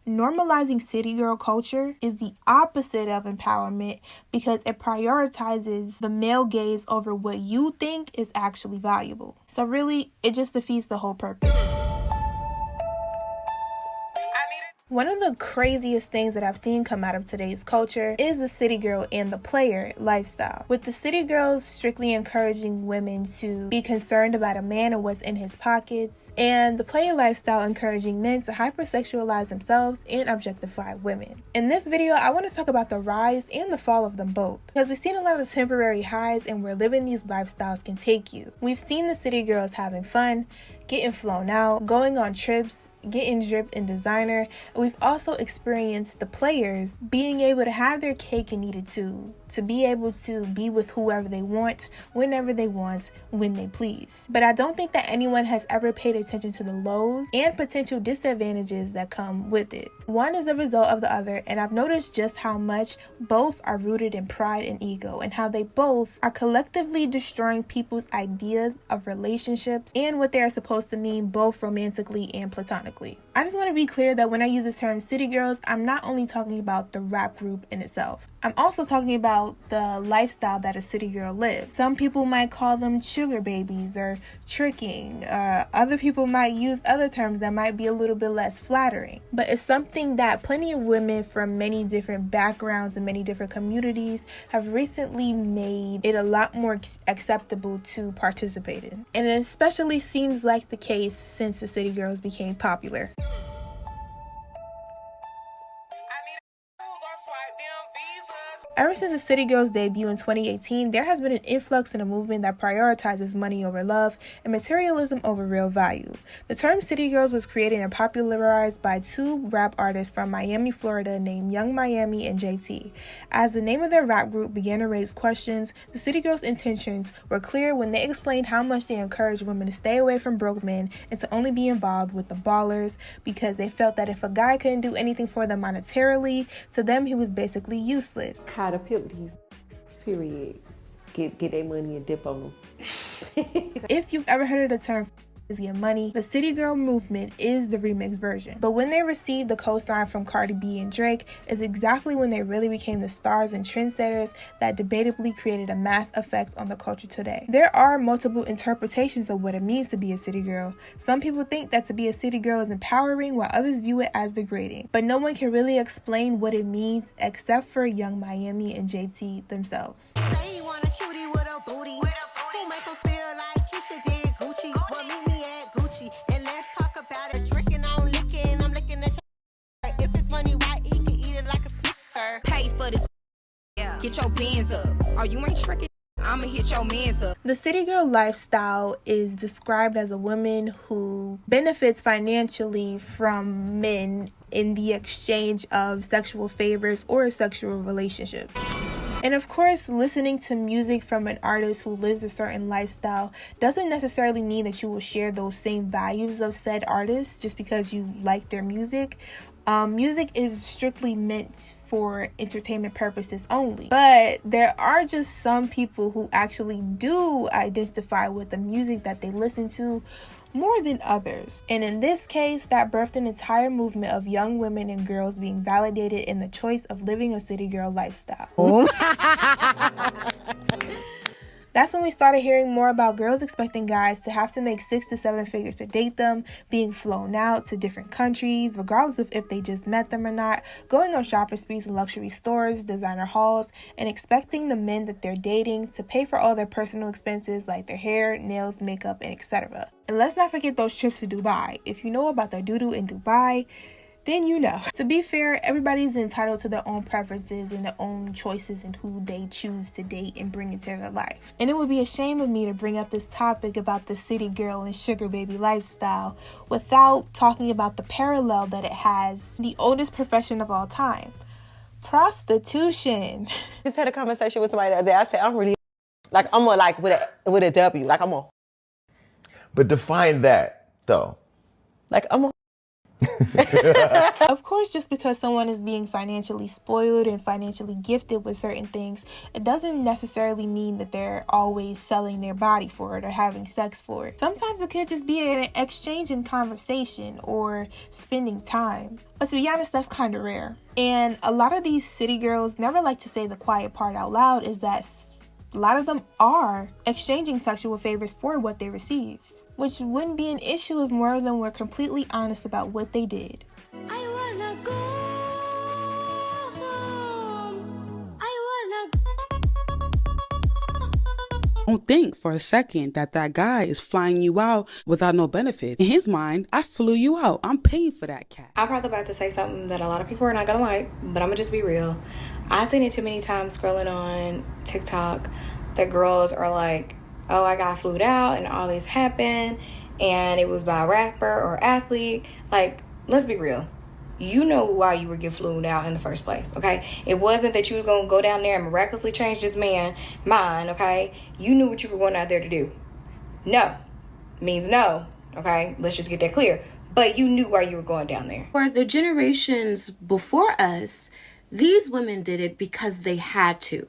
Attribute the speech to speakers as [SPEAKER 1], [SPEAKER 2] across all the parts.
[SPEAKER 1] Normalizing city girl culture is the opposite of empowerment because it prioritizes the male gaze over what you think is actually valuable. So really, it just defeats the whole purpose. One of the craziest things that I've seen come out of today's culture is the city girl and the player lifestyle. With the city girls strictly encouraging women to be concerned about a man and what's in his pockets, and the player lifestyle encouraging men to hypersexualize themselves and objectify women. In this video, I want to talk about the rise and the fall of them both, because we've seen a lot of temporary highs and where living these lifestyles can take you. We've seen the city girls having fun, getting flown out, going on trips, getting dripped in designer, and we've also experienced the players being able to have their cake and eat it too, to be able to be with whoever they want, whenever they want, when they please. But I don't think that anyone has ever paid attention to the lows and potential disadvantages that come with it. One is a result of the other, and I've noticed just how much both are rooted in pride and ego, and how they both are collectively destroying people's ideas of relationships and what they are supposed to mean, both romantically and platonically. I just want to be clear that when I use the term city girls, I'm not only talking about the rap group in itself. I'm also talking about the lifestyle that a city girl lives. Some people might call them sugar babies or tricking. Other people might use other terms that might be a little bit less flattering. But it's something that plenty of women from many different backgrounds and many different communities have recently made it a lot more acceptable to participate in. And it especially seems like the case since the city girls became popular. Ever since the City Girls' debut in 2018, there has been an influx in a movement that prioritizes money over love and materialism over real value. The term City Girls was created and popularized by two rap artists from Miami, Florida named Young Miami and JT. As the name of their rap group began to raise questions, the City Girls' intentions were clear when they explained how much they encouraged women to stay away from broke men and to only be involved with the ballers, because they felt that if a guy couldn't do anything for them monetarily, to them he was basically useless.
[SPEAKER 2] How to pimp these, period. Get their money and dip on them.
[SPEAKER 1] If you've ever heard of the term is get money, the City Girl movement is the remix version. But when they received the co-sign from Cardi B and Drake is exactly when they really became the stars and trendsetters that debatably created a mass effect on the culture today. There are multiple interpretations of what it means to be a city girl. Some people think that to be a city girl is empowering, while others view it as degrading. But no one can really explain what it means except for Young Miami and JT themselves.
[SPEAKER 3] Get your bands up. Or you ain't tricking, I'ma hit your mans up.
[SPEAKER 1] The city girl lifestyle is described as a woman who benefits financially from men in the exchange of sexual favors or a sexual relationship. And of course, listening to music from an artist who lives a certain lifestyle doesn't necessarily mean that you will share those same values of said artist just because you like their music. Music is strictly meant for entertainment purposes only. But there are just some people who actually do identify with the music that they listen to more than others. And in this case, that birthed an entire movement of young women and girls being validated in the choice of living a city girl lifestyle. That's when we started hearing more about girls expecting guys to have to make 6 to 7 figures to date them, being flown out to different countries, regardless of if they just met them or not, going on shopping sprees in luxury stores, designer hauls, and expecting the men that they're dating to pay for all their personal expenses like their hair, nails, makeup, and etc. And let's not forget those trips to Dubai. If you know about the doo-doo in Dubai, then you know. To be fair, everybody's entitled to their own preferences and their own choices and who they choose to date and bring into their life. And it would be a shame of me to bring up this topic about the city girl and sugar baby lifestyle without talking about the parallel that it has, the oldest profession of all time, prostitution.
[SPEAKER 2] I just had a conversation with somebody the other day. I said, I'm really, like, I'm a, like, with a W. Like, I'm a.
[SPEAKER 4] But define that, though.
[SPEAKER 2] Like, I'm a.
[SPEAKER 1] Of course, just because someone is being financially spoiled and financially gifted with certain things, it doesn't necessarily mean that they're always selling their body for it or having sex for it. Sometimes it could just be an exchange in conversation or spending time. But to be honest, that's kind of rare. And a lot of these city girls never like to say the quiet part out loud, is that a lot of them are exchanging sexual favors for what they receive, which wouldn't be an issue if more of them were completely honest about what they did.
[SPEAKER 4] I wanna go home. I wanna
[SPEAKER 5] Don't think for a second that that guy is flying you out without no benefits. In his mind, I flew you out. I'm paying for that cat.
[SPEAKER 6] I'm probably about to say something that a lot of people are not gonna like, but I'm gonna just be real. I've seen it too many times scrolling on TikTok that girls are like, oh, I got flued out and all this happened and it was by a rapper or athlete. Like, let's be real. You know why you were getting flued out in the first place, okay? It wasn't that you were going to go down there and miraculously change this man's mind, okay? You knew what you were going out there to do. No means no, okay? Let's just get that clear. But you knew why you were going down there.
[SPEAKER 7] For the generations before us, these women did it because they had to.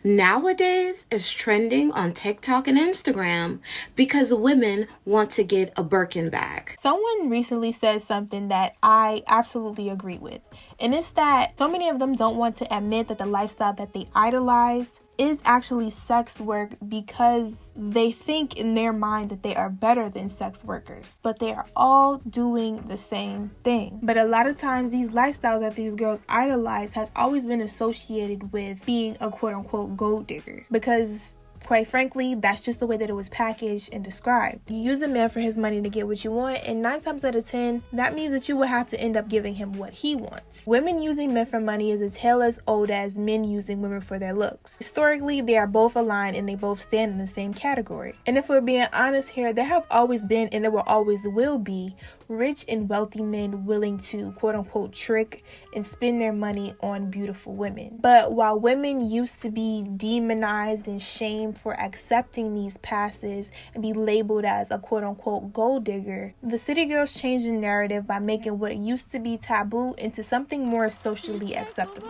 [SPEAKER 7] Nowadays, it's trending on TikTok and Instagram because women want to get a Birkin bag.
[SPEAKER 1] Someone recently said something that I absolutely agree with, and it's that so many of them don't want to admit that the lifestyle that they idolize is actually sex work because they think in their mind that they are better than sex workers, but they are all doing the same thing. But a lot of times these lifestyles that these girls idolize has always been associated with being a quote-unquote gold digger, because quite frankly, that's just the way that it was packaged and described. You use a man for his money to get what you want, and 9 times out of 10, that means that you will have to end up giving him what he wants. Women using men for money is as tale as old as men using women for their looks. Historically, they are both aligned and they both stand in the same category. And if we're being honest here, there have always been and there will always will be rich and wealthy men willing to quote-unquote trick and spend their money on beautiful women. But while women used to be demonized and shamed for accepting these passes and be labeled as a quote-unquote gold digger, the city girls changed the narrative by making what used to be taboo into something more socially acceptable.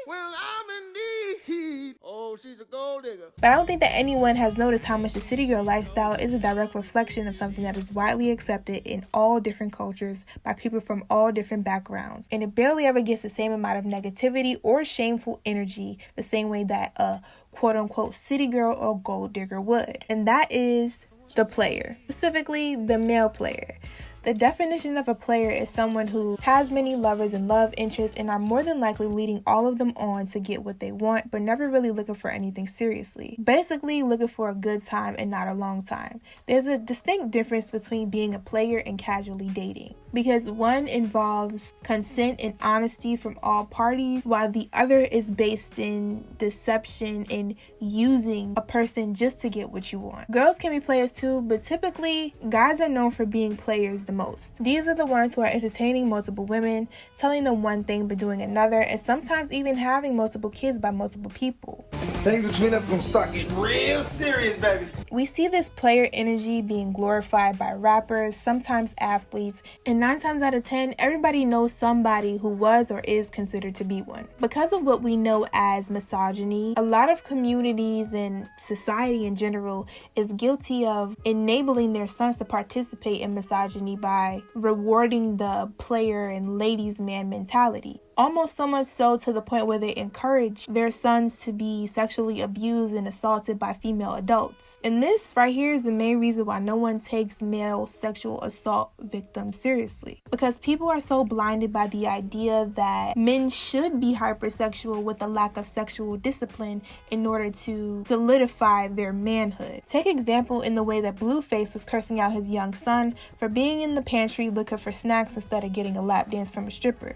[SPEAKER 8] Well, I'm in need. Oh, she's a gold digger.
[SPEAKER 1] But I don't think that anyone has noticed how much the city girl lifestyle is a direct reflection of something that is widely accepted in all different cultures by people from all different backgrounds. And it barely ever gets the same amount of negativity or shameful energy the same way that a quote-unquote city girl or gold digger would. And that is the player, specifically the male player. The definition of a player is someone who has many lovers and love interests and are more than likely leading all of them on to get what they want, but never really looking for anything seriously. Basically looking for a good time and not a long time. There's a distinct difference between being a player and casually dating, because one involves consent and honesty from all parties, while the other is based in deception and using a person just to get what you want. Girls can be players too, but typically guys are known for being players the most. These are the ones who are entertaining multiple women, telling them one thing but doing another, and sometimes even having multiple kids by multiple people.
[SPEAKER 8] Things between us gonna start getting real serious, baby.
[SPEAKER 1] We see this player energy being glorified by rappers, sometimes athletes, and 9 times out of 10, everybody knows somebody who was or is considered to be one. Because of what we know as misogyny, a lot of communities and society in general is guilty of enabling their sons to participate in misogyny by rewarding the player and ladies' man mentality. Almost so much so to the point where they encourage their sons to be sexually abused and assaulted by female adults. And this right here is the main reason why no one takes male sexual assault victims seriously. Because people are so blinded by the idea that men should be hypersexual with a lack of sexual discipline in order to solidify their manhood. Take example in the way that Blueface was cursing out his young son for being in the pantry looking for snacks instead of getting a lap dance from a stripper.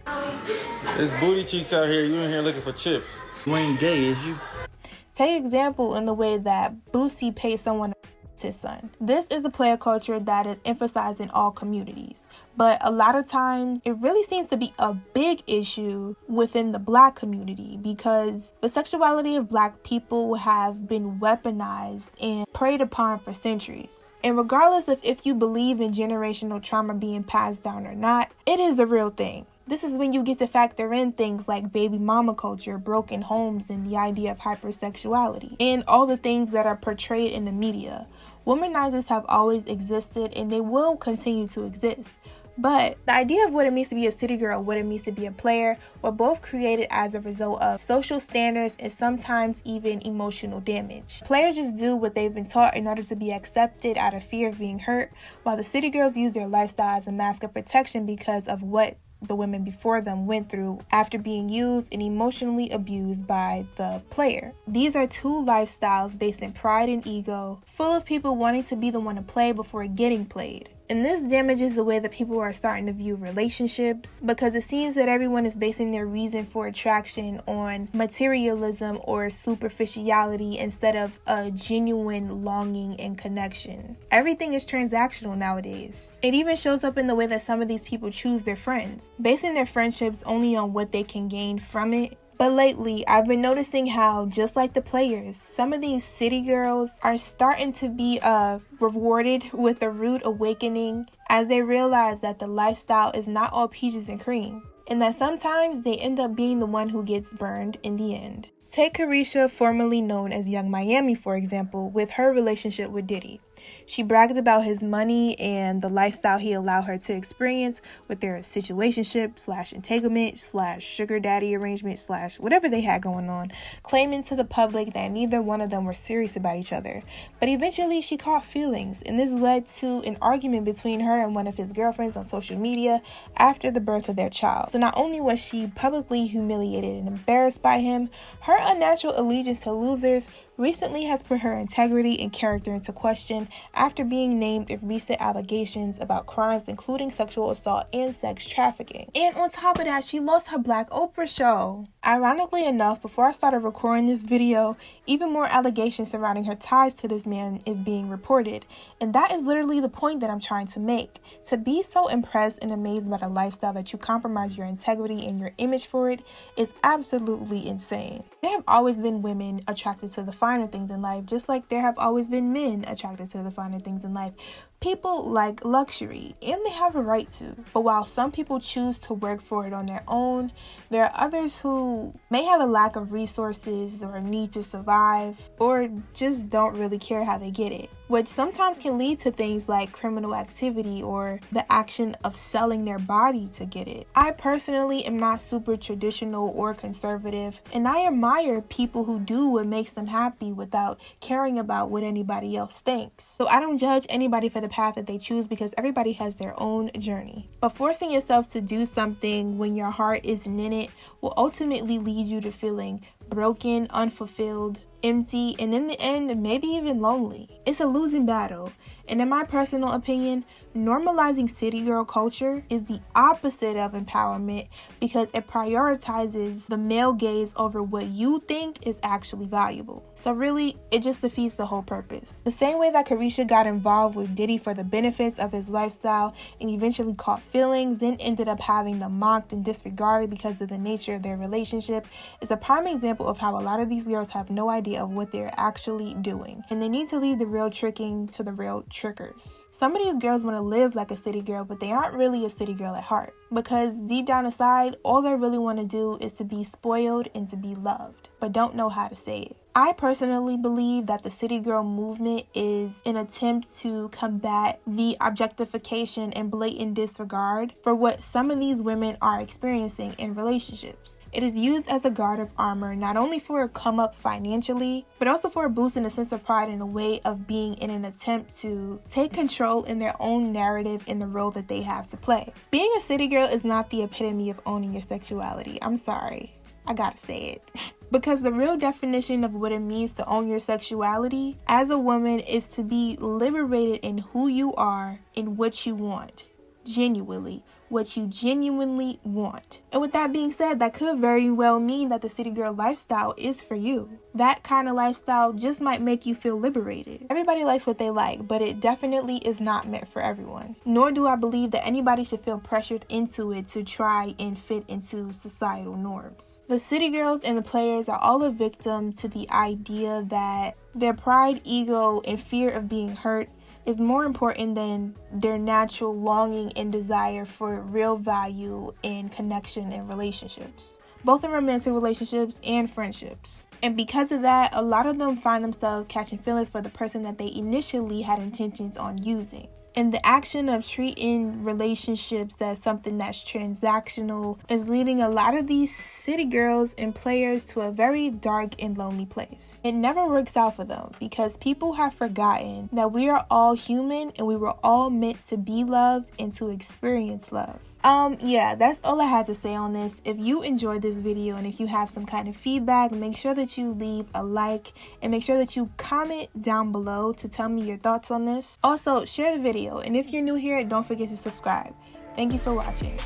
[SPEAKER 9] There's booty cheeks out here. You in here looking for chips. You ain't gay, is you?
[SPEAKER 1] Take example in the way that Boosie paid someone to his son. This is a player culture that is emphasized in all communities. But a lot of times it really seems to be a big issue within the Black community, because the sexuality of Black people have been weaponized and preyed upon for centuries. And regardless of if you believe in generational trauma being passed down or not, it is a real thing. This is when you get to factor in things like baby mama culture, broken homes, and the idea of hypersexuality, and all the things that are portrayed in the media. Womanizers have always existed and they will continue to exist. But the idea of what it means to be a city girl, what it means to be a player, were both created as a result of social standards and sometimes even emotional damage. Players just do what they've been taught in order to be accepted out of fear of being hurt, while the city girls use their lifestyle as a mask of protection because of what the women before them went through after being used and emotionally abused by the player. These are two lifestyles based in pride and ego, full of people wanting to be the one to play before getting played. And this damages the way that people are starting to view relationships, because it seems that everyone is basing their reason for attraction on materialism or superficiality instead of a genuine longing and connection. Everything is transactional nowadays. It even shows up in the way that some of these people choose their friends, basing their friendships only on what they can gain from it. But lately, I've been noticing how, just like the players, some of these city girls are starting to be rewarded with a rude awakening as they realize that the lifestyle is not all peaches and cream, and that sometimes they end up being the one who gets burned in the end. Take Carisha, formerly known as Young Miami, for example, with her relationship with Diddy. She bragged about his money and the lifestyle he allowed her to experience with their situationship / entanglement / sugar daddy arrangement / whatever they had going on, claiming to the public that neither one of them were serious about each other. But eventually she caught feelings, and this led to an argument between her and one of his girlfriends on social media after the birth of their child. So not only was she publicly humiliated and embarrassed by him, her unnatural allegiance to losers recently has put her integrity and character into question after being named in recent allegations about crimes including sexual assault and sex trafficking. And on top of that, she lost her Black Oprah show. Ironically enough, before I started recording this video, even more allegations surrounding her ties to this man is being reported. And that is literally the point that I'm trying to make. To be so impressed and amazed by a lifestyle that you compromise your integrity and your image for it is absolutely insane. There have always been women attracted to the finer things in life, just like there have always been men attracted to the finer things in life. People like luxury, and they have a right to. But while some people choose to work for it on their own, there are others who may have a lack of resources or need to survive, or just don't really care how they get it, which sometimes can lead to things like criminal activity or the action of selling their body to get it. I personally am not super traditional or conservative, and I admire people who do what makes them happy without caring about what anybody else thinks. So I don't judge anybody for the path that they choose, because everybody has their own journey. But forcing yourself to do something when your heart isn't in it will ultimately lead you to feeling broken, unfulfilled, empty, and in the end, maybe even lonely. It's a losing battle. And in my personal opinion, normalizing city girl culture is the opposite of empowerment, because it prioritizes the male gaze over what you think is actually valuable. So really, it just defeats the whole purpose. The same way that Carisha got involved with Diddy for the benefits of his lifestyle and eventually caught feelings, then ended up having them mocked and disregarded because of the nature of their relationship, is a prime example of how a lot of these girls have no idea of what they're actually doing, and they need to leave the real tricking to the real trickers. Some of these girls want to live like a city girl, but they aren't really a city girl at heart, because deep down inside, all they really want to do is to be spoiled and to be loved, but don't know how to say it. I personally believe that the city girl movement is an attempt to combat the objectification and blatant disregard for what some of these women are experiencing in relationships. It is used as a guard of armor, not only for a come up financially, but also for a boost in a sense of pride in a way of being in an attempt to take control in their own narrative in the role that they have to play. Being a city girl is not the epitome of owning your sexuality. I'm sorry, I gotta say it. Because the real definition of what it means to own your sexuality as a woman is to be liberated in who you are and what you want. Genuinely, what you genuinely want. And with that being said, that could very well mean that the city girl lifestyle is for you. That kind of lifestyle just might make you feel liberated. Everybody likes what they like, but it definitely is not meant for everyone. Nor do I believe that anybody should feel pressured into it to try and fit into societal norms. The city girls and the players are all a victim to the idea that their pride, ego, and fear of being hurt is more important than their natural longing and desire for real value and connection in relationships, both in romantic relationships and friendships. And because of that, a lot of them find themselves catching feelings for the person that they initially had intentions on using. And the action of treating relationships as something that's transactional is leading a lot of these city girls and players to a very dark and lonely place. It never works out for them because people have forgotten that we are all human and we were all meant to be loved and to experience love. Yeah, that's all I had to say on this. If you enjoyed this video and if you have some kind of feedback, make sure that you leave a like and make sure that you comment down below to tell me your thoughts on this. Also, share the video, and if you're new here, don't forget to subscribe. Thank you for watching.